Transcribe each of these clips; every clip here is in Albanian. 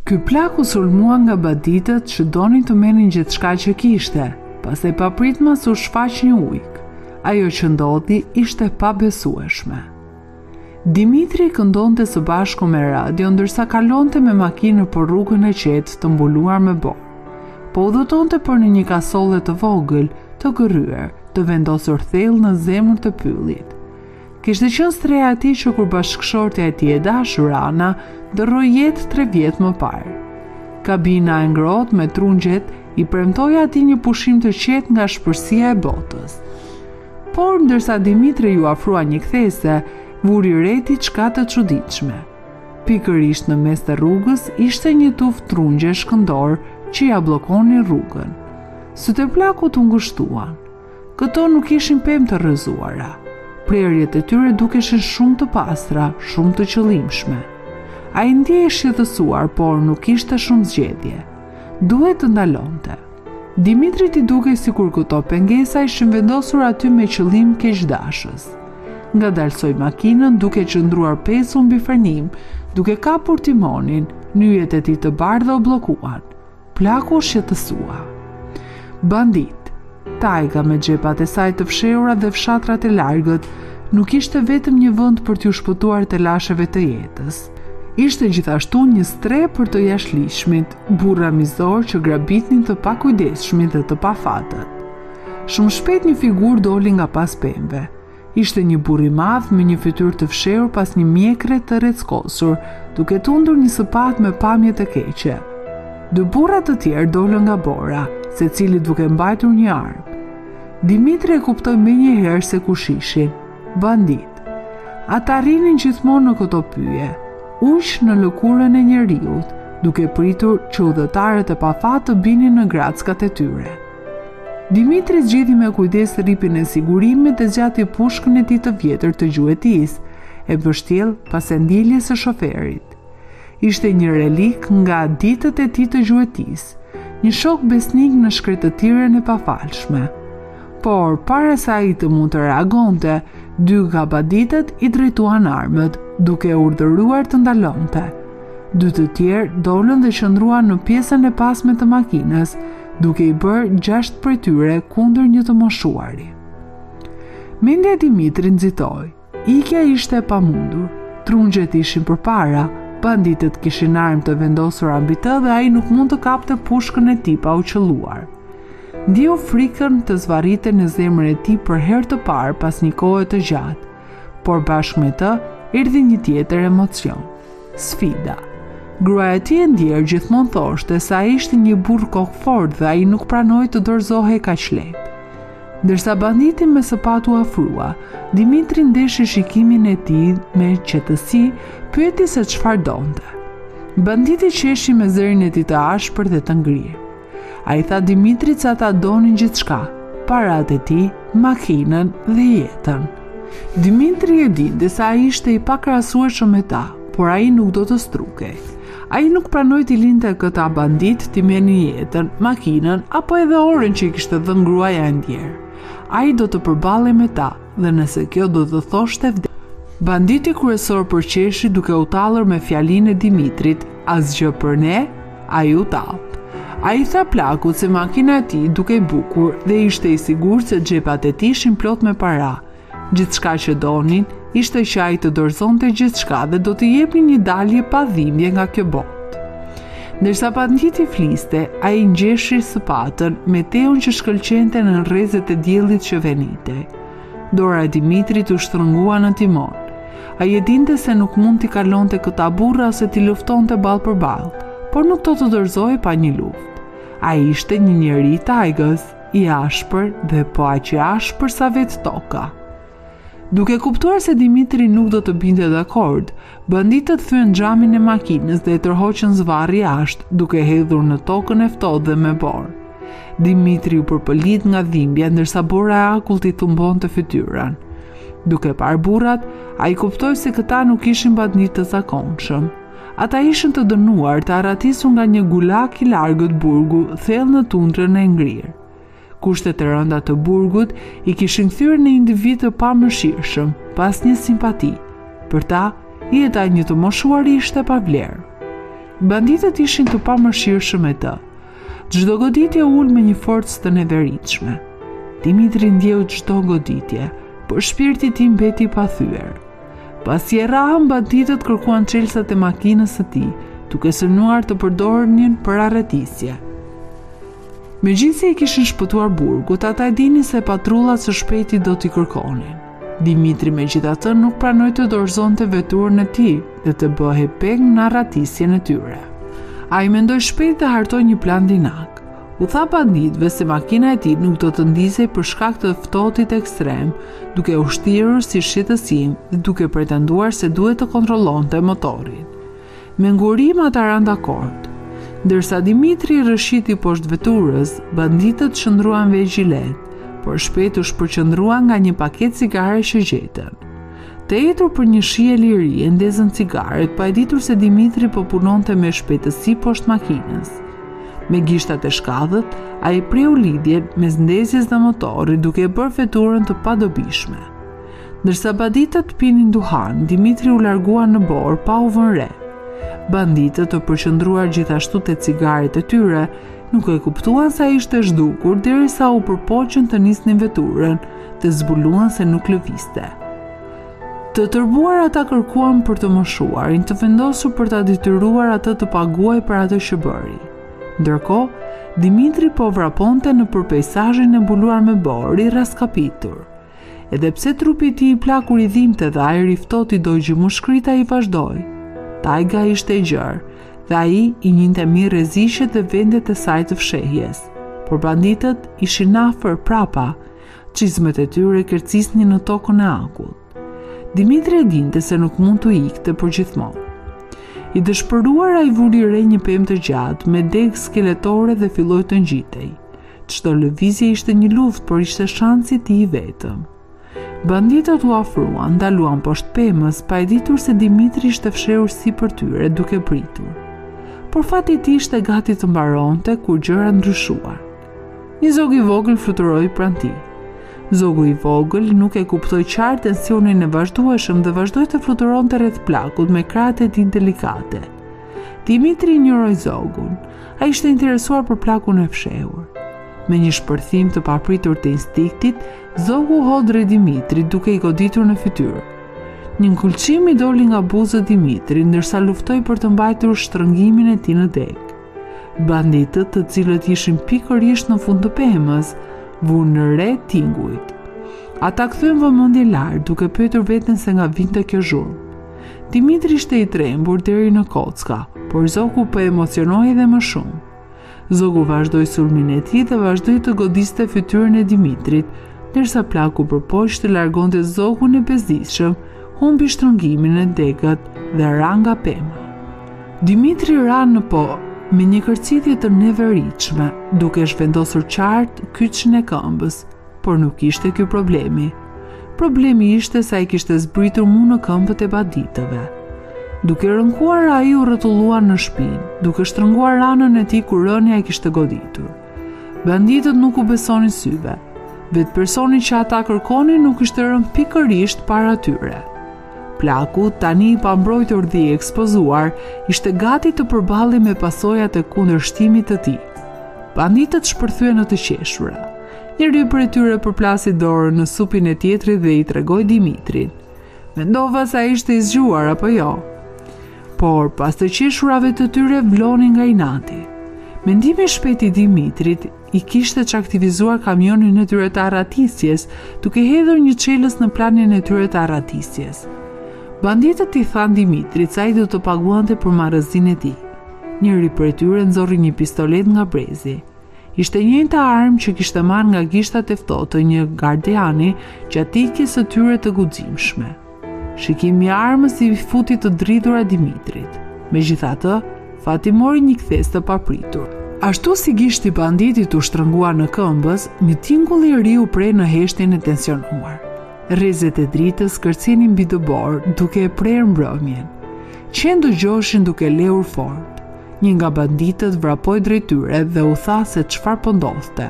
Ky plak u sulmua nga banditët që donin të merrin gjithçka që kishte, pastaj papritmas u shfaq një ujk. Ajo që ndodhi ishte pabesueshme. Dimitri këndonte së bashku me radio ndërsa kalonte me makinë për rrugën e qetë të mbuluar me borë. Po udhëtonte për në një kasolle të vogël, të gërryer, të vendosur thellë në zemër të pyllit. Kishte qenë streja e tij që kur bashkëshortja e tij e dashur Ana ndërroi jetë 3 vjet më parë. Kabina e ngrohtë me trungjet i premtoi atij një pushim të qetë nga shpërsia e botës. Por ndërsa Dimitri ju afrua një kthese, vuri re diçka të çuditshme. Pikërisht në mes të rrugës ishte një tufë trungje shkëndor që ja bllokoni rrugën. Sytë e plakut u ngushtuan. Këto nuk ishin pemë të rrëzuara. Prerjet e tyre dukeshin shumë të pastra, shumë të qëllimshme. Ai ndjehej shqetësuar, por nuk ishte shumë zgjedhje. Duhet të ndalonte. Dimitrit i dukej sikur këto pengesa ishin vendosur aty me qëllim keqdashës. Ngadalsoi makinën duke qëndruar pesu mbi frenim, duke kapur timonin, nyjet e tij të bardha u bllokuan. Plaku shqetësua. Bandit. Tajga me xhepat e saj të fshehura dhe fshatrat e largët nuk ishte vetëm një vend për t'ju shpëtuar telasheve të jetës. Ishte gjithashtu një stre për të jashtëligjshmit, burra mizor që grabitnin të pakujdesshmit dhe të pafatët. Shumë shpejt një figurë doli nga pas pemëve. Ishte një burr i madh me një fytyrë të fshehur pas një mjekre të reckosur, duke tundur një sapat me pamje të keqe. 2 burra të tjerë dolën nga bora, secili duke mbajtur një armë. Dimitri e kuptoi menjëherë se kush ishin, bandit. Ata rrinin gjithmonë në këto pyje, uq në lëkurën e njeriut, duke pritur që udhëtarët e pafatë të binin në grackat e tyre. Dimitri zgjidhi me kujdes ripin e sigurimit dhe zgjati pushkën e tij të vjetër të gjuetis, e mbështjell pas ndjeljes së shoferit. Ishte një relik nga ditët e tij të gjuetis, një shok besnik në shkretëtirën e pafalshme. Por, para sa ai të mund të reagonte, 2 nga banditët i drejtuan armët, duke urdhëruar të ndalonte. 2 të tjerë dolën dhe qëndruan në pjesën e pasme të makinës, duke i bërë 6 prej tyre kundër një të moshuari. Mendja e Dimitrit nxitoi. Ikja ishte e pamundur. Trungjet ishin përpara, banditët kishin armë të vendosura mbi të dhe ai nuk mund të kapte pushkën e tij pa u qelluar. Ndjeu frikën të zvarrite në zemrën e tij për herë të parë pas një kohe të gjatë, por bashkë me të erdhi një tjetër emocion, sfida. Gruaja e tij e ndjer gjithmonë thoshte se ai ishte një burr kokfort dhe ai nuk pranoi të dorëzohej kaq lehtë. Ndërsa banditi me sapat u afrua, Dimitri ndeshi shikimin e tij me qetësi, pyeti se çfarë donte. Banditi qeshi me zërin e tij të ashpër dhe të ngrirë. Ai tha Dimitrit se ata donin gjithçka, paratë e tij, makinën dhe jetën. Dimitri e dinte se ai ishte i pakrahasueshëm me ta, por ai nuk do të strukej. Ai nuk pranoi t'i linte këta bandit t'i merrnin jetën, makinën apo edhe orën që i kishte dhënë gruaja e ndjer. Ai do të përballej me ta dhe nëse kjo do të thoshte vdekje. Banditi kryesor përqeshi duke u tallur me fjalinë e Dimitrit, asgjë për ne, ai u tall. Ai tha plakut se makina e tij dukej bukur dhe ishte i sigurt se xhepat e tij ishin plot me para. Gjithçka që donin ishte që ai të dorëzonte gjithçka dhe do të jepnin një dalje pa dhimbje nga kjo botë. Ndërsa banditi fliste, ai ngjeshi sapatën me teun që shkëlqente në rrezet e diellit që venite. Dora e Dimitrit u shtrëngua në timon. Ai e dinte se nuk mund t'i kalonte këta burra ose t'i luftonte ball për ball, por nuk do të dorëzohej pa një luftë. Ai ishte një njeri i tajgës, i ashpër dhe po aq i ashpër sa vetë toka. Duke kuptuar se Dimitri nuk do të binte dakord, banditët thyen xhamin e makinës dhe e tërhoqën zvarri jashtë, duke hedhur në tokën e ftohtë dhe me borë. Dimitri u përpëlit nga dhimbja, ndërsa bora e akullt i thumbonte fytyrën. Duke parë burrat, ai kuptoi se këta nuk ishin banditë të zakonshëm. Ata ishin të dënuar të arratisur nga një gulak i largët burgu, thellë në tundrën e ngrirë. Kushtet e rënda të burgut i kishin kthyer në individ të pamëshirshëm, pas një simpati. Për ta, jeta e një të moshuari ishte pa vlerë. Banditët ishin të pamërshirshëm me të. Çdo goditje ul me një forcë të neveritshme. Dimitri ndjeu çdo goditje, por shpirti i tij mbeti pa thyer. Pasi e rahën, banditët kërkuan çelësat e makinës së tij, duke synuar të përdornin për arretisje. Megjithëse i kishin shpëtuar burgut, ata e dinin se patrullat së shpejti do t'i kërkonin. Dimitri megjithatë nuk pranoi të dorëzonte veturën e tij dhe të bëhej peng në arratisjen e tyre. Ai mendoi shpejt të hartoi një plan dinak. U tha banditëve se makina e tij nuk do të ndizej për shkak të ftohtit ekstrem, duke u shtirur si shitësim dhe duke pretenduar se duhet të kontrollonte motorin. Me ngurim ata ranë dakord. Ndërsa Dimitri rëshiti poshtë veturës, banditët shndruan vigjilet, por shpejt u shpërqendruan nga një paketë cigare që gjetën. Të etur për një shije lirie ndezën cigaret, pa e ditur se Dimitri po punonte me shpejtësi poshtë makinës. Me gishtat e shkadhët, ai priu lidhjen mes ndezjes dhe motorit duke e bërë veturën të padobishme. Ndërsa banditët pinin duhan, Dimitri u largua në borë pa u vënë re. Banditët, të përqendruar gjithashtu te cigaret e tyre, nuk e kuptuan se ai ishte zhdukur derisa u përpoqën të nisnin veturën dhe zbuluan se nuk lëvizte. Të tërbuar ata kërkuan për të moshuarin, të vendosur për ta detyruar atë të paguajë për atë që bëri. Ndërkohë, Dimitri po vraponte në peizazhin e mbuluar me borë i raskapitur. Edhe pse trupi i tij i plakur i dhimbte dhe ajri i ftohtë i dojgjë mushkrit, ai vazhdoi. Tajga ishte e gjerë dhe ai i njinte mirë rreziqet dhe vendet e saj të fshehjes, por banditët ishin afër prapa, çizmet e tyre kërcisnin në tokën e akullt. Dimitri e dinte se nuk mund të ikte për gjithmonë. I dëshpëruar ai vuri re një pemë të gjatë me degë skeletore dhe filloi të ngjitej. Çdo lëvizje ishte një luftë, por ishte shansi i tij i vetëm. Banditët u afruan, ndaluan poshtë pemës, pa e ditur se Dimitri ishte fshehur sipër tyre duke pritur. Por fati i tij ishte gati të mbaronte kur gjërat ndryshuan. Një zog i vogël fluturoi pranë tij. Zogu i vogël nuk e kuptoi qartë tensionin e vazhdueshëm dhe vazhdoi të fluturonte rreth plakut me krahët e tij delikate. Dimitri injoroi zogun. Ai ishte interesuar për plakun e fshehur. Me një shpërthim të papritur të instiktit, zogu hodri Dimitrit duke i goditur në fytyrë. Një ngulçim i doli nga buzët Dimitrit ndërsa luftoi për të mbajtur shtrëngimin e tij në deg. Banditët, të cilët ishin pikërisht në fund të pemës, vunë në re tingujt. Ata kthyen vëmendje lart duke pyetur veten se nga vinte kjo zhurmë. Dimitri ishte i trembur deri në kocka, por zogu po emocionoi edhe më shumë. Zogu vazhdoi sulmin e tij dhe vazhdoi të godiste fytyrën e Dimitrit, ndërsa plaku përpoq të largonte zogun e bezdisshëm, humbi shtrëngimin e degët dhe ra nga pema. Dimitri ra në po me një kërcitje të neveritshme, duke zhvendosur qartë kyçin e këmbës, por nuk ishte ky problemi. Problemi ishte se ai kishte zbritur mu në këmbët e banditëve. Duke rënkuar ai u rrotulluan në shpinë, duke shtrënguar ranën e tij kur rënia e kishte goditur. Banditët nuk u besonin syve. Vetë personi që ata kërkonin nuk ishte rënë pikërisht para tyre. Plaku, tani i pambrojtur dhe i ekspozuar, ishte gati të përballej me pasojat e kundërshtimit të tij. Banditët shpërthyen në të qeshura. Njëri prej tyre përplasi dorën në supin e tjetrit dhe i tregoi Dimitrit. Mendova se ai ishte i zgjuar apo jo? Por pas të qeshurave të tyre vlonin nga inati. Mendimi i shpejt i Dimitrit i kishte çaktivizuar kamionin e tyre të arratisjes, duke hedhur një çelës në planin e tyre të arratisjes. Banditët i thanë Dimitrit se ai do të paguante për marrëzinë e tij. Njëri prej tyre nxorri një pistolet nga brezi. Ishte njëjta armë që kishte marrë nga gishtat e ftohtë të një gardiani gjatë ikjes së tyre të guximshme. Shikimi i armës i futi të dridhura Dimitrit. Megjithatë, fati mori një kthes të papritur. Ashtu si gishti banditit u shtrëngua në këmbës, një tingull i ri u pre në heshtjen e tensionuar. Rrezet e dritës kërcinin mbi dëbor duke e prerë mbrëmjen. Qen dëgjoshin duke lehur fort. Një nga banditët vrapoi drejt tyre dhe u tha se çfarë po ndodhte.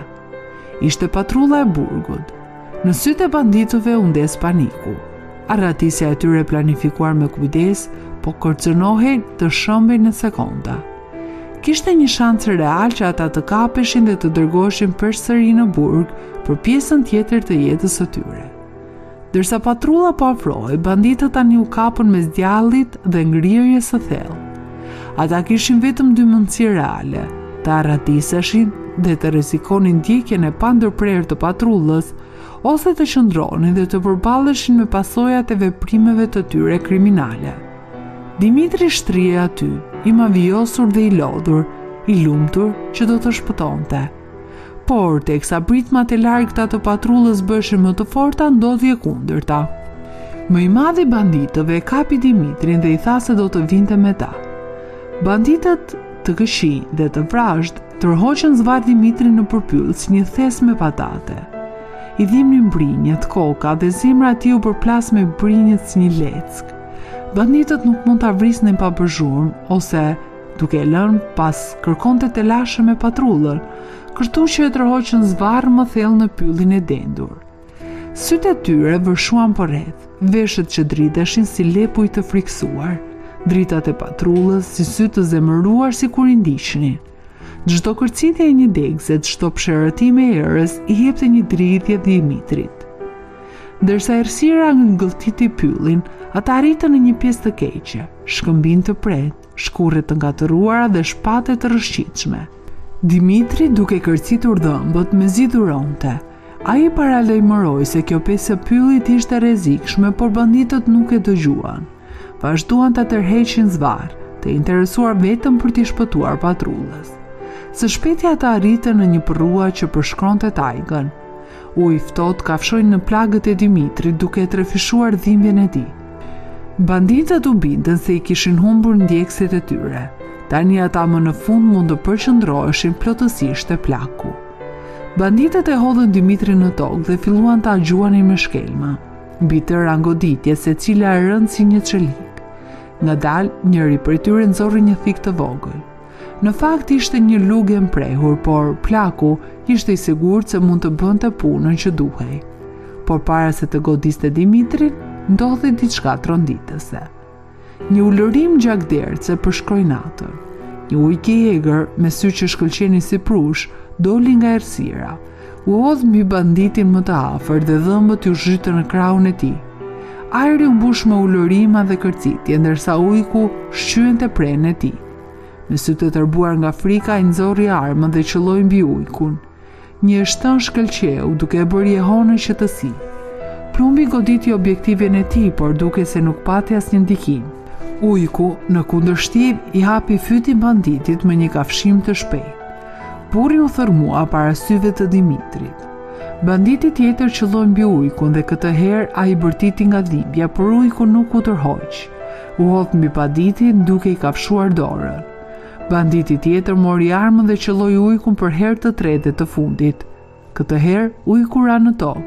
Ishte patrulla e burgut. Në sytë e banditëve u ndes paniku. Arratisja e tyre planifikuar me kujdes, po kërcënohej të shëmbej në sekonda. Kishte një shans real që ata të kapeshin dhe të dërgoheshin përsëri në burg për pjesën tjetër të jetës së tyre. Dërsa patrulla po afrohej, banditët tani u kapën mes djallit dhe ngrirjes së thellë. Ata kishin vetëm dy mundësi reale: të arratiseshin dhe të rrezikonin ndjekjen e pandërprerë të patrullës, ose të qëndronin dhe të përballeshin me pasojat e veprimeve të tyre kriminale. Dimitri shtrihej aty, i mavijosur dhe i lodhur, i lumtur që do të shpëtonte. Por teksa pritmat e largëta të patrullës bëshin më të forta, ndodhi e kundërta. Më i madhi i banditëve e kapi Dimitrin dhe i tha se do të vinte me ta. Banditët të këqij dhe të vrazhd tërhoqën zvar Dimitrin në përpyll si një thes me patate. I dhimnin brinjët, koka dhe zemra e tij u përplas me brinjët si një leck. Banditët nuk mund ta vrisnin pa bërgjurm, ose duke lënë pas kërkonte të lashë me patrullën, kështu që e tërhoqën zvarr më thellë në pyllin e dendur. Sytë e tyre vërshuan përreth, veshët që driteshin si lepuj të friksuar, dritat e patrullës si sy të zemëruar si kur i ndiqnin. Çdo kërcitje e një degëse, çdo psherëtim e erës i jepte një dridhje Dimitrit. Ndërsa errësira ngëlltiti pyllin, ata arritën në një pjesë të keqe, shkëmbin të pret, shkurre të ngatëruara dhe shpate të rrëshqitshme. Dimitri, duke kërcitur dhëmbët, mezi dhuronte. Ai paralajmëroi se kjo pjesë e pyllit ishte rrezikshme, por banditët nuk e dëgjuan. Vazhduan ta tërheqin zvarr, të interesuar vetëm për t'i shpëtuar patrullës. Së shpejti ata arritën në një përrua që përshkronte tajgën. Ujë ftohtë kafshoi në plagët e Dimitrit duke e trefishuar dhimbjen e tij. Banditët u bindën se i kishin humbur ndjekësit e tyre. Tani ata më në fund mund të përqendroheshin plotësisht te plaku. Banditët e hodhën Dimitrin në tokë dhe filluan ta gjuanin me shkelma. Mbi të rangoditje secila e rënd si një çelik. Ngadalë, njëri prej tyre nxorri një thik të vogël. Në fakt ishte një lugë e mprehur, por plaku ishte i sigurt se mund të bënte punën që duhej. Por para se të godiste Dimitrin, ndodhi diçka tronditëse. Një ulërim gjakderce përshkroi natën. Një ujk i egër me sy që shkëlqenin si prush doli nga errësira. U hodh mbi banditin më të afër dhe dhëmbët u zhytën në krahun e tij. Ajri u mbush me ulërima dhe kërcitje, ndërsa ujku shqyente prenë e tij. Me sy të tërbuar nga frika, i nxorri armën dhe qëlloi mbi ujkun. Një shtën shkëlqeu, duke e bërë jehonën që të si. Plumbi goditi objektivin e tij, por duke se nuk pati asnjë ndikim. Ujku, në kundërshtim, i hapi fytin banditit me një kafshim të shpejtë. Burri u thërmua para syve të Dimitrit. Banditi tjetër qëlloi mbi ujkun dhe këtë herë ai bërtiti nga dhimbja, por ujku nuk u tërhoq. U hodh mbi banditin duke i kafshuar dorën. Banditi tjetër mori armën dhe qëlloi ujkun për herë të tretë të fundit. Këtë herë ujku ra në tokë,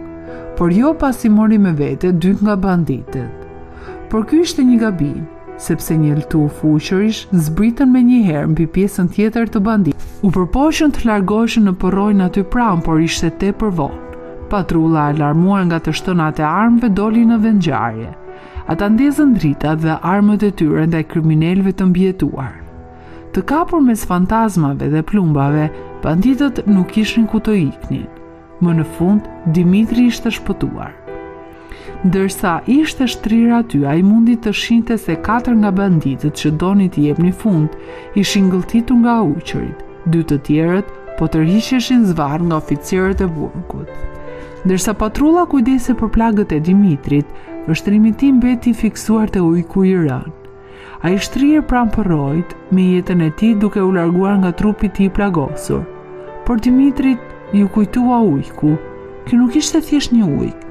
por jo pasi mori me vete 2 nga banditët. Por ky ishte një gabim, sepse një ltu fuqërish zbritën me një herë mbi pjesën tjetër të banditit. U përpoqën të largoheshin në përrojnë aty pranë, por ishte tepër vonë. Patrulla, alarmuar nga të shtënat e armëve, doli në vendngjarje. Ata ndezën dritat dhe armët e tyre ndaj kriminalëve të mbijetuar. Të kapur mes fantazmave dhe plumbave, banditët nuk ishin ku të iknin. Më në fund, Dimitri ishte shpëtuar. Ndërsa ishte shtrirë aty, ai mundi të shinte se 4 nga banditët që donin t'i jepnin fund ishin ngëlltitur nga uqërit, 2 të tjerët po tërhiqeshin zvarr nga oficierët e burgut. Ndërsa patrulla kujdese për plagët e Dimitrit, vështrimi i tij mbeti fiksuar te ujku i rënë. Ai shtrihet pranë përrojit me jetën e tij duke u larguar nga trupi i tij plagosur. Por Dimitrit ju kujtua ujku. Ky nuk ishte thjesht një ujk.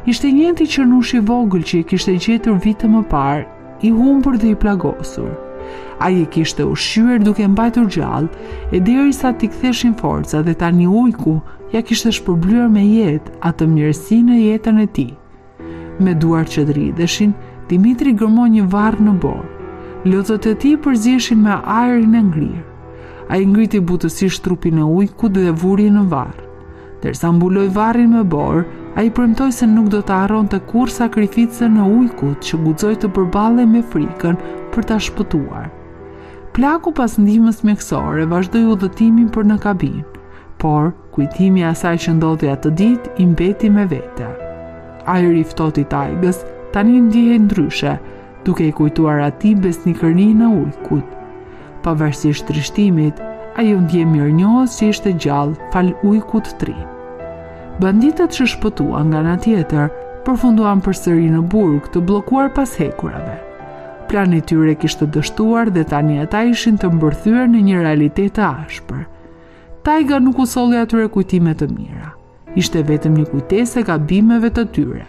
Ishte njëti qërnush i vogël që i kishte gjetur vite më parë, i humbur dhe i plagosur. Ai e kishte ushqyer duke mbajtur gjallë, e derisa t'i ktheshin forca dhe tani ujku ja kishte shpërblyer me jetë atë mirësi në jetën e tij. Me duar që dridheshin, Dimitri gërmoi një varr në borë. Lotët e tij përzieshin me ajrin e ngrirë. Ai ngriti butësisht trupin e ujkut dhe vuri në varr. Derisa mbuloi varrin me borë, ai premtoi se nuk do të harronte kurrë sakrificën e ujkut që guxoi të përballej me frikën për ta shpëtuar. Plaku pas ndihmës mjekësore vazhdoi udhëtimin për në kabinë, por kujtimi i asaj që ndodhi atë ditë i mbeti me vete. Ajri i ftohtë i Tajgës tani ndihej ndryshe, duke i kujtuar atij besnikërinë e ujkut. Pavarësisht trishtimit, ajo ndje mirënjohës që ishte gjallë fal ujkut të ri. Banditët që shpëtuan nga ana tjetër përfunduan përsëri në burg të bllokuar pas hekurave. Plani i tyre kishte dështuar dhe tani ata ishin të mbërthyer në një realitet të ashpër. Tajga nuk u solli atyre kujtime të mira. Ishte vetëm një kujtesë e gabimeve të tyre.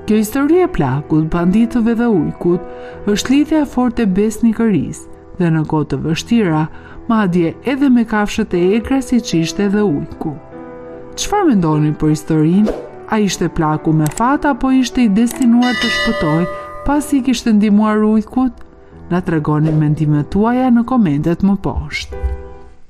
Kjo histori e plakut, banditëve dhe ujkut është lidhja e fortë e besnikërisë dhe në kohë të vështira, madje edhe me kafshët e egra siç ishte edhe ujku. Çfarë mendoni për historinë? A ishte plaku me fat apo ishte i destinuar të shpëtojë pasi kishte ndihmuar ujkut? Na tregoni mendimet tuaja në komentet më poshtë.